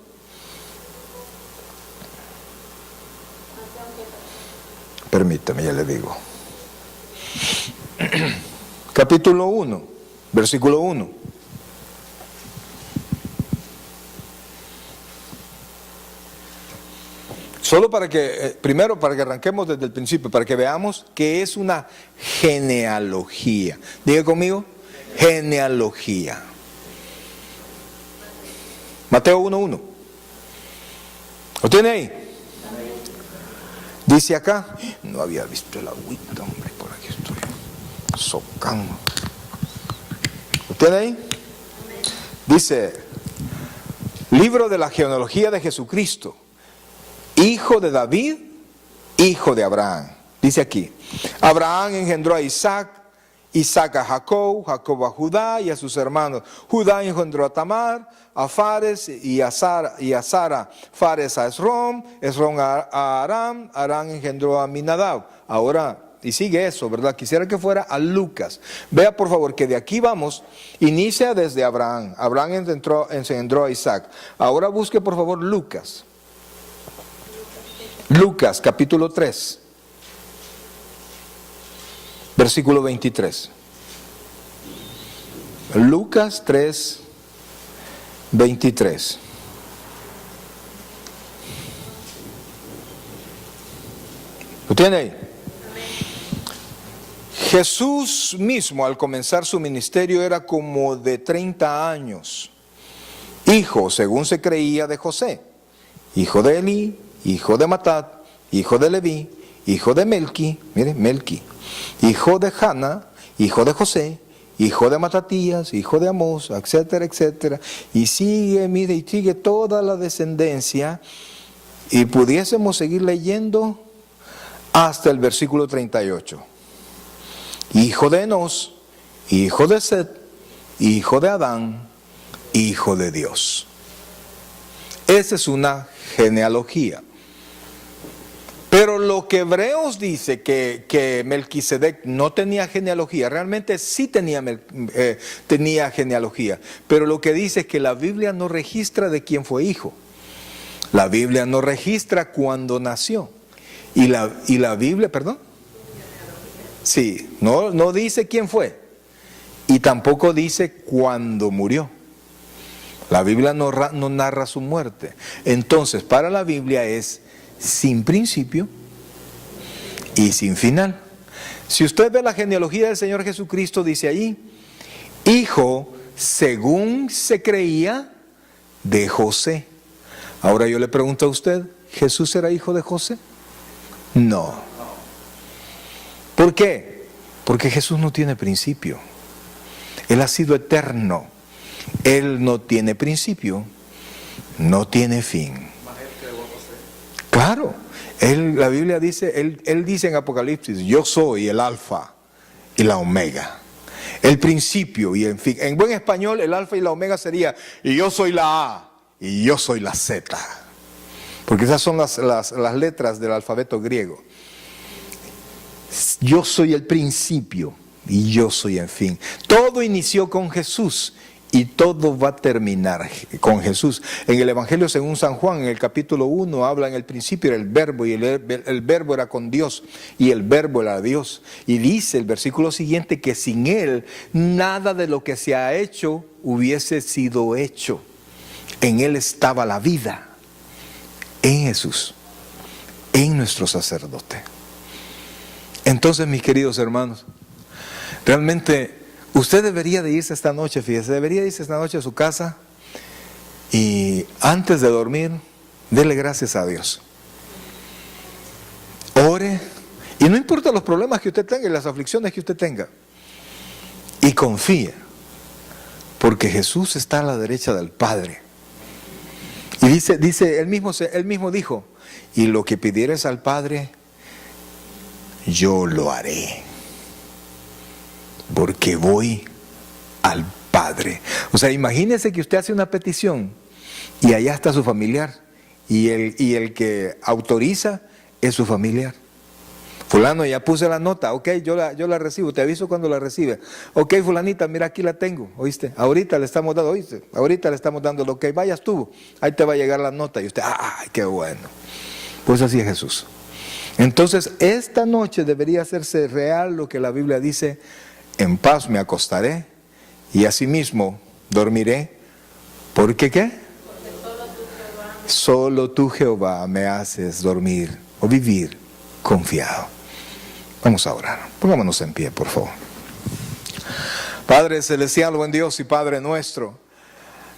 Permítame, ya le digo. Capítulo 1, versículo 1. Solo para que, primero para que arranquemos desde el principio, para que veamos que es una genealogía. Diga conmigo, genealogía. Mateo 1:1. ¿Lo tiene ahí? Dice acá, no había visto el agüita, hombre, por aquí estoy socando. ¿Lo tiene ahí? Dice, libro de la genealogía de Jesucristo, hijo de David, hijo de Abraham. Dice aquí, Abraham engendró a Isaac, Isaac a Jacob, Jacob a Judá y a sus hermanos. Judá engendró a Tamar, a Fares y a Sara, Fares a Esrom, Esrom a Aram, Aram engendró a Aminadab. Ahora, y sigue eso, ¿verdad? Quisiera que fuera a Lucas. Vea por favor que de aquí vamos, inicia desde Abraham. Abraham engendró a Isaac. Ahora busque por favor Lucas. Lucas capítulo 3. Versículo 23. Lucas 3, 23. ¿Lo tiene ahí? Jesús mismo al comenzar su ministerio era como de 30 años. Hijo, según se creía, de José. Hijo de Elí, hijo de Matat, hijo de Leví, hijo de Melqui, mire, Melqui. Hijo de Jana, hijo de José, hijo de Matatías, hijo de Amós, etcétera, etcétera. Y sigue, mire, y sigue toda la descendencia. Y pudiésemos seguir leyendo hasta el versículo 38. Hijo de Enos, hijo de Set, hijo de Adán, hijo de Dios. Esa es una genealogía. Pero lo que Hebreos dice que Melquisedec no tenía genealogía, realmente sí tenía genealogía, pero lo que dice es que la Biblia no registra de quién fue hijo. La Biblia no registra cuándo nació. Y la Biblia, perdón. Sí, no dice quién fue. Y tampoco dice cuándo murió. La Biblia no narra su muerte. Entonces, para la Biblia es sin principio y sin final. Si usted ve la genealogía del Señor Jesucristo, dice allí, hijo, según se creía, de José. Ahora yo le pregunto a usted, ¿Jesús era hijo de José? No. ¿Por qué? Porque Jesús no tiene principio. Él ha sido eterno. Él no tiene principio, no tiene fin. Claro, la Biblia dice, él dice en Apocalipsis, yo soy el alfa y la omega, el principio y el fin. En buen español, el alfa y la omega sería, y yo soy la A y yo soy la Z, porque esas son las letras del alfabeto griego. Yo soy el principio y yo soy el fin. Todo inició con Jesús y todo va a terminar con Jesús. En el Evangelio según San Juan, en el capítulo 1, habla en el principio era el verbo, y el verbo era con Dios, y el verbo era Dios. Y dice el versículo siguiente que sin Él, nada de lo que se ha hecho hubiese sido hecho. En Él estaba la vida, en Jesús, en nuestro sacerdote. Entonces, mis queridos hermanos, realmente usted debería de irse esta noche, fíjese, debería irse esta noche a su casa y antes de dormir, dele gracias a Dios. Ore, y no importa los problemas que usted tenga y las aflicciones que usted tenga, y confía, porque Jesús está a la derecha del Padre. Y dice, él mismo dijo, y lo que pidieres al Padre, yo lo haré, porque voy al Padre. O sea, imagínese que usted hace una petición y allá está su familiar, y el que autoriza es su familiar. Fulano, ya puse la nota, ok, yo la recibo, te aviso cuando la recibe. Ok, fulanita, mira, aquí la tengo, ¿oíste? Ahorita le estamos dando, ¿oíste? Ahorita le estamos dando lo que vayas tú, ahí te va a llegar la nota. Y usted, ¡ay, qué bueno! Pues así es Jesús. Entonces, esta noche debería hacerse real lo que la Biblia dice: en paz me acostaré y asimismo dormiré. ¿Porque qué? Porque solo tú, Jehová, me haces dormir o vivir confiado. Vamos a orar. Pongámonos en pie, por favor. Padre celestial, buen Dios y Padre nuestro,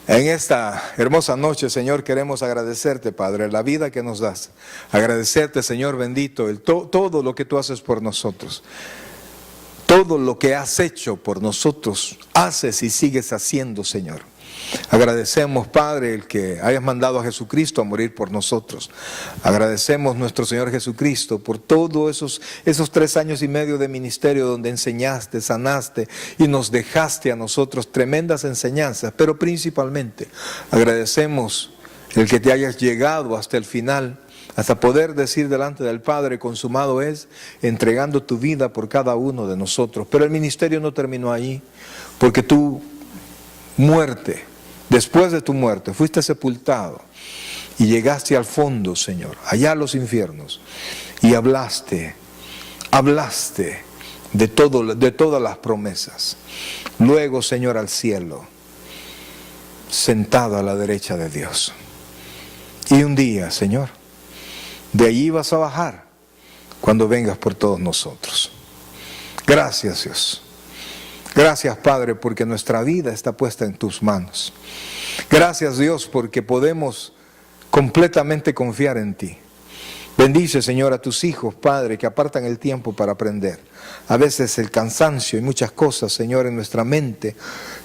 en esta hermosa noche, Señor, queremos agradecerte, Padre, la vida que nos das. Agradecerte, Señor bendito, todo lo que tú haces por nosotros. Todo lo que has hecho por nosotros, haces y sigues haciendo, Señor. Agradecemos, Padre, el que hayas mandado a Jesucristo a morir por nosotros. Agradecemos nuestro Señor Jesucristo por todos esos 3 años y medio de ministerio donde enseñaste, sanaste y nos dejaste a nosotros tremendas enseñanzas. Pero principalmente agradecemos el que te hayas llegado hasta el final, hasta poder decir delante del Padre, consumado es, entregando tu vida por cada uno de nosotros. Pero el ministerio no terminó allí, porque tu muerte, después de tu muerte, fuiste sepultado y llegaste al fondo, Señor, allá a los infiernos, y hablaste de todas las promesas. Luego, Señor, al cielo, sentado a la derecha de Dios. Y un día, Señor, de allí vas a bajar cuando vengas por todos nosotros. Gracias, Dios. Gracias, Padre, porque nuestra vida está puesta en tus manos. Gracias, Dios, porque podemos completamente confiar en ti. Bendice, Señor, a tus hijos, Padre, que apartan el tiempo para aprender. A veces el cansancio y muchas cosas, Señor, en nuestra mente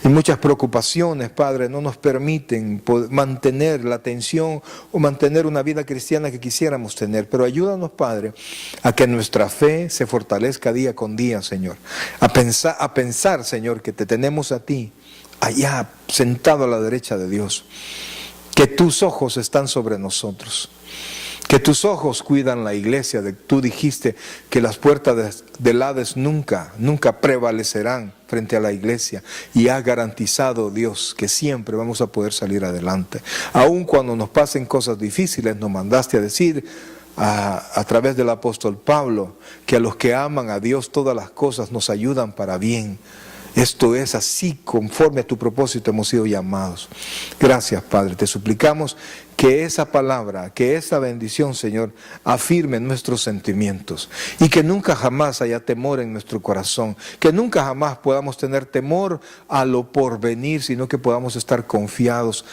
y muchas preocupaciones, Padre, no nos permiten mantener la atención o mantener una vida cristiana que quisiéramos tener. Pero ayúdanos, Padre, a que nuestra fe se fortalezca día con día, Señor. A pensar, Señor, que te tenemos a ti, allá sentado a la derecha de Dios. Que tus ojos están sobre nosotros. Que tus ojos cuidan la iglesia. Tú dijiste que las puertas del Hades nunca prevalecerán frente a la iglesia. Y has garantizado, Dios, que siempre vamos a poder salir adelante. Aun cuando nos pasen cosas difíciles, nos mandaste a decir a través del apóstol Pablo, que a los que aman a Dios todas las cosas nos ayudan para bien. Esto es así, conforme a tu propósito hemos sido llamados. Gracias, Padre. Te suplicamos que esa palabra, que esa bendición, Señor, afirme nuestros sentimientos y que nunca jamás haya temor en nuestro corazón, que nunca jamás podamos tener temor a lo porvenir, sino que podamos estar confiados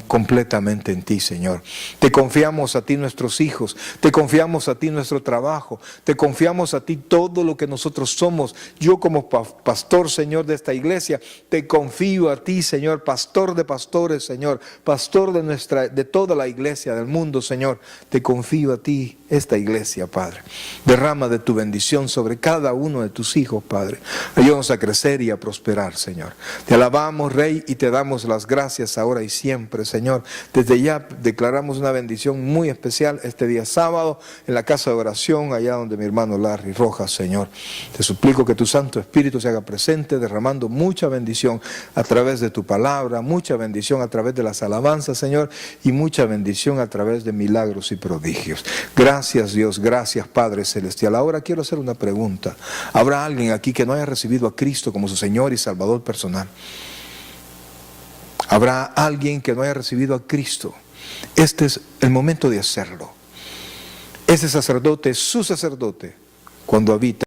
completamente en ti, Señor. Te confiamos a ti nuestros hijos, te confiamos a ti nuestro trabajo, te confiamos a ti todo lo que nosotros somos. Yo como pastor, Señor, de esta iglesia, te confío a ti, Señor, pastor de pastores, Señor, pastor de toda toda la iglesia del mundo, Señor. Te confío a ti esta iglesia, Padre. Derrama de tu bendición sobre cada uno de tus hijos, Padre. Ayúdanos a crecer y a prosperar, Señor. Te alabamos, Rey, y te damos las gracias ahora y siempre, Señor. Desde ya declaramos una bendición muy especial este día sábado en la casa de oración, allá donde mi hermano Larry Rojas, Señor. Te suplico que tu Santo Espíritu se haga presente, derramando mucha bendición a través de tu palabra, mucha bendición a través de las alabanzas, Señor, y mucha bendición a través de milagros y prodigios. Gracias, Dios, gracias, Padre Celestial. Ahora quiero hacer una pregunta. ¿Habrá alguien aquí que no haya recibido a Cristo como su Señor y Salvador personal? ¿Habrá alguien que no haya recibido a Cristo? Este es el momento de hacerlo. Ese sacerdote es su sacerdote cuando habita